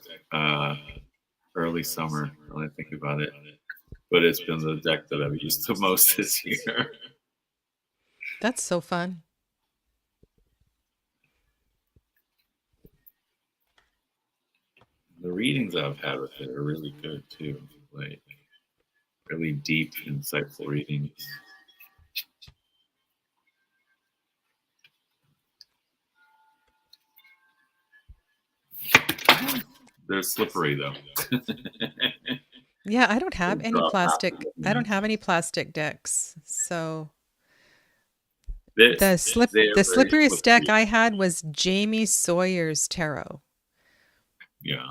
early summer when I think about it, but it's been the deck that I've used the most this year. that's so fun. The readings I've had with it are really good too, like really deep, insightful readings. They're slippery though. Yeah, I don't They have any drop after plastic. the I don't hand. have any plastic decks. So This they are the very slipperiest deck slippery. I had was Jamie Sawyer's Tarot. Yeah.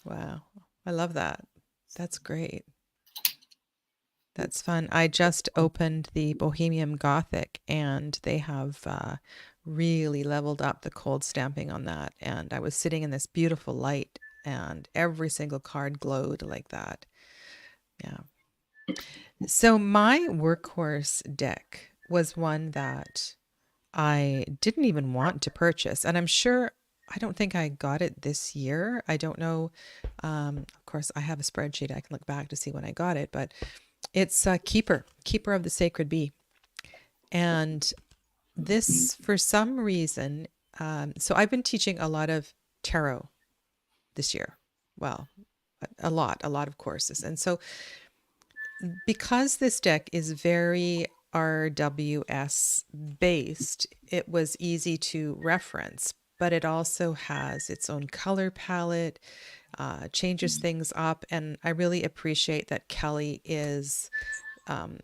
Wow. I love that. That's great. That's fun. I just opened the Bohemian Gothic and they have really leveled up the cold stamping on that. And I was sitting in this beautiful light and every single card glowed like that. Yeah. So my workhorse deck was one that I didn't even want to purchase. And I'm sure, I don't think I got it this year. I don't know. Of course, I have a spreadsheet. I can look back to see when I got it, but it's Keeper of the Sacred Bee. And this, for some reason, so I've been teaching a lot of tarot this year. Well, a lot of courses. And so because this deck is very RWS based, it was easy to reference, but it also has its own color palette, changes things up. And I really appreciate that Kelly is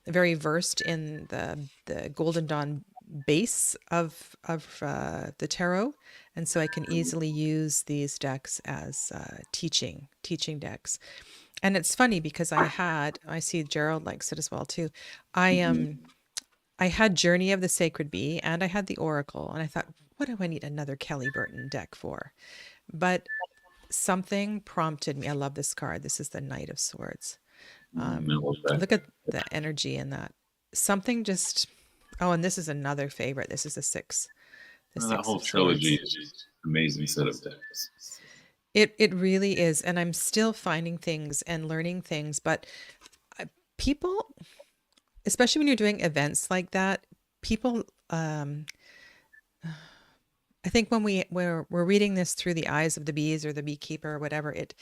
very versed in the Golden Dawn base of the tarot, and so I can easily use these decks as teaching decks. And it's funny because I see Gerald likes it as well too. I had Journey of the Sacred Bee and I had the Oracle, and I thought, what do I need another Kelly Burton deck for? But something prompted me. I love this card. This is the Knight of Swords. Middle of that. Look at the energy in that. Something just, oh, and this is another favorite. This is the That Six whole of trilogy Swords. is just an amazing set of decks. It really is. And I'm still finding things and learning things, but people, especially when you're doing events like that, people, I think when we're reading this through the eyes of the bees or the beekeeper or whatever, it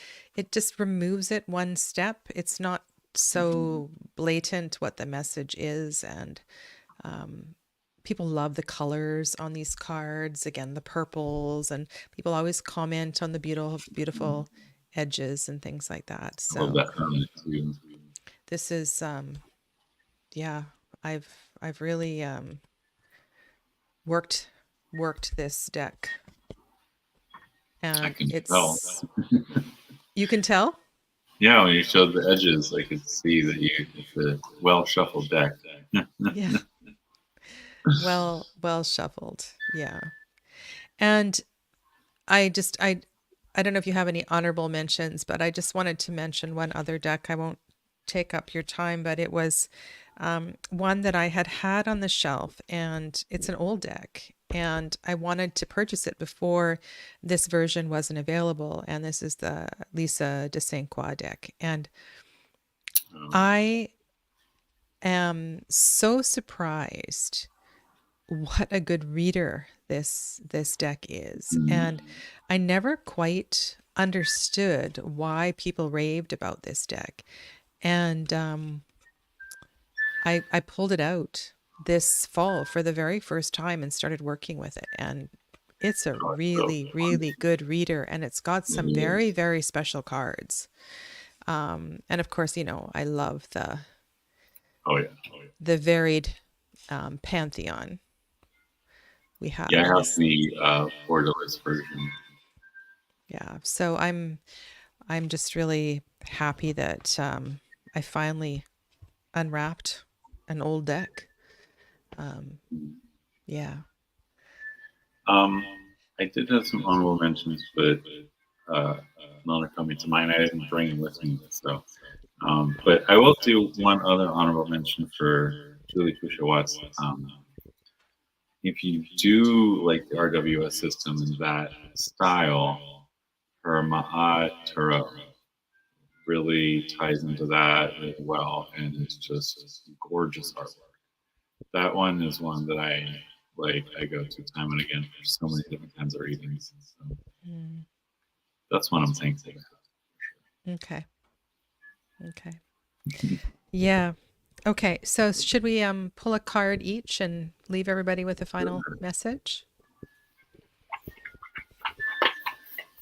just removes it one step. It's not so blatant what the message is, and people love the colors on these cards. Again, the purples, and people always comment on the beautiful edges and things like that. I love So that comment too. this is yeah, I've I've really worked this deck, I and can tell. it's, you can tell. Yeah, when you showed the edges, I could see that it's a well shuffled deck. Yeah, well shuffled. Yeah. And I don't know if you have any honorable mentions, but I just wanted to mention one other deck. I won't take up your time, but it was one that I had on the shelf, and it's an old deck. And I wanted to purchase it before this version wasn't available. And this is the Lisa de Saint Croix deck. And I am so surprised what a good reader this deck is. And I never quite understood why people raved about this deck. And I pulled it out this fall for the very first time and started working with it. And it's a Oh, it's so really, fun. really good reader, and it's got It some very, is. very special cards. And of course, I love Oh yeah. the varied pantheon we have Yeah, I in have this. the borderless version. Yeah. So I'm just really happy that I finally unwrapped an old deck. Um, yeah. Um, I did have some honorable mentions, but uh, none are coming to mind. I didn't bring them with me, so. But I will do one other honorable mention for Julie Fisher-Watts. If you do like the RWS system in that style, her Ma'at Tarot really ties into that really well, and it's just gorgeous artwork. That one is one that I like. I go to time and again for so many different kinds of readings. So Mm, that's one I'm thankful okay. Okay. Yeah. Okay. So should we pull a card each and leave everybody with a final for. message?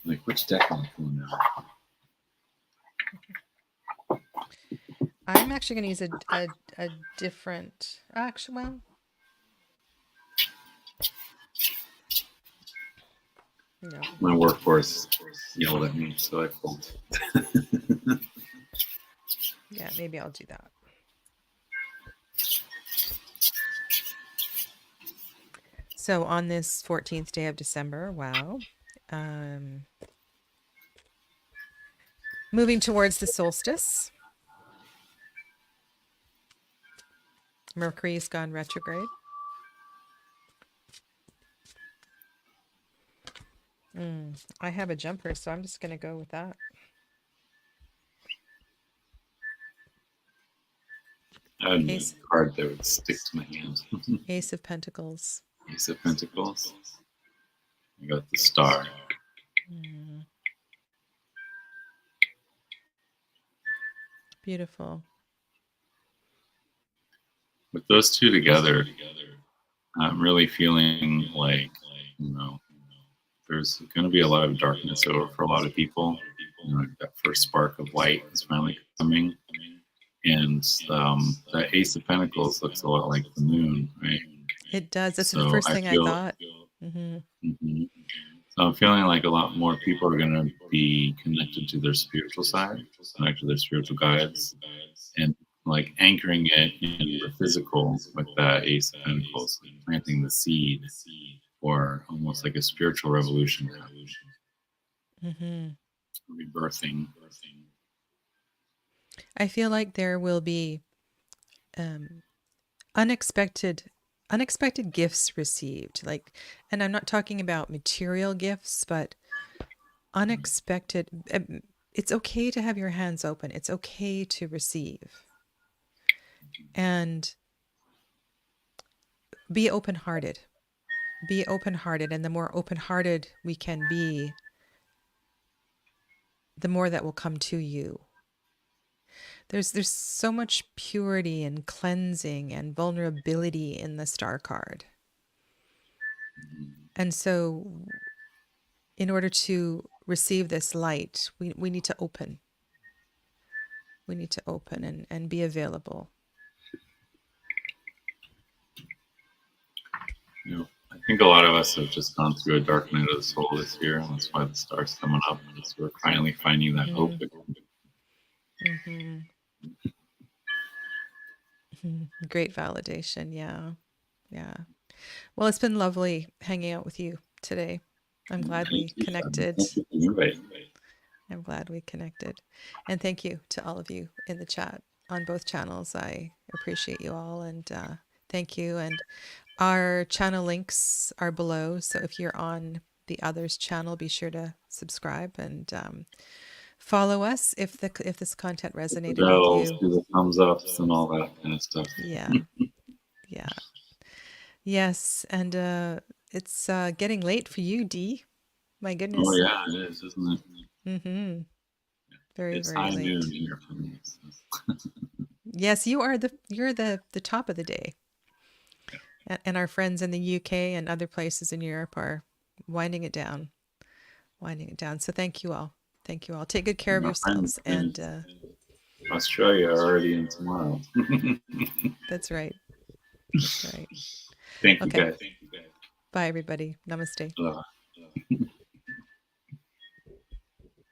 Like, which deck am I pulling now? I'm actually going to use a different. Actually, well, no. My workhorse yelled at me, so I pulled. Yeah, maybe I'll do that. So on this 14th day of December, wow. Moving towards the solstice. Mercury's gone retrograde. I have a jumper, so I'm just going to go with that. I had a card that would stick to my hand. Ace of Pentacles. Ace of Pentacles. I got the star. Beautiful. With those two together, I'm really feeling like, there's going to be a lot of darkness over for a lot of people. That first spark of light is finally coming. And that Ace of Pentacles looks a lot like the moon, right? It does. That's the So first I thing I feel, thought. So I'm feeling like a lot more people are going to be connected to their spiritual side, connected to their spiritual guides, and like anchoring it in the physical with that Ace of Pentacles, planting the seed for almost like a spiritual revolution, rebirthing. I feel like there will be unexpected gifts received, like, and I'm not talking about material gifts, but unexpected. It's okay to have your hands open. It's okay to receive and be open-hearted. Be open-hearted, and the more open-hearted we can be, the more that will come to you. There's so much purity and cleansing and vulnerability in the star card. And so in order to receive this light, we need to open. We need to open and be available. I think a lot of us have just gone through a dark night of the soul this year, and that's why the star's coming up, because we're finally finding that hope. Great validation. Yeah. Well, it's been lovely hanging out with you today. I'm glad we connected. I'm glad we connected. And thank you to all of you in the chat on both channels. I appreciate you all, and thank you. And our channel links are below. So if you're on the others channel, be sure to subscribe and follow us if this content resonated with you. Do the thumbs ups and all that kind of stuff. Yeah. Yes. And it's getting late for you, Dee. My goodness. Oh yeah, it is, isn't it? Very, it's very high late. noon here for me. Yes, you're the top of the day. And our friends in the UK and other places in Europe are winding it down. So thank you all. Take good care of yourselves. And Australia are already in tomorrow. That's right. Thank you, guys. Bye, everybody. Namaste.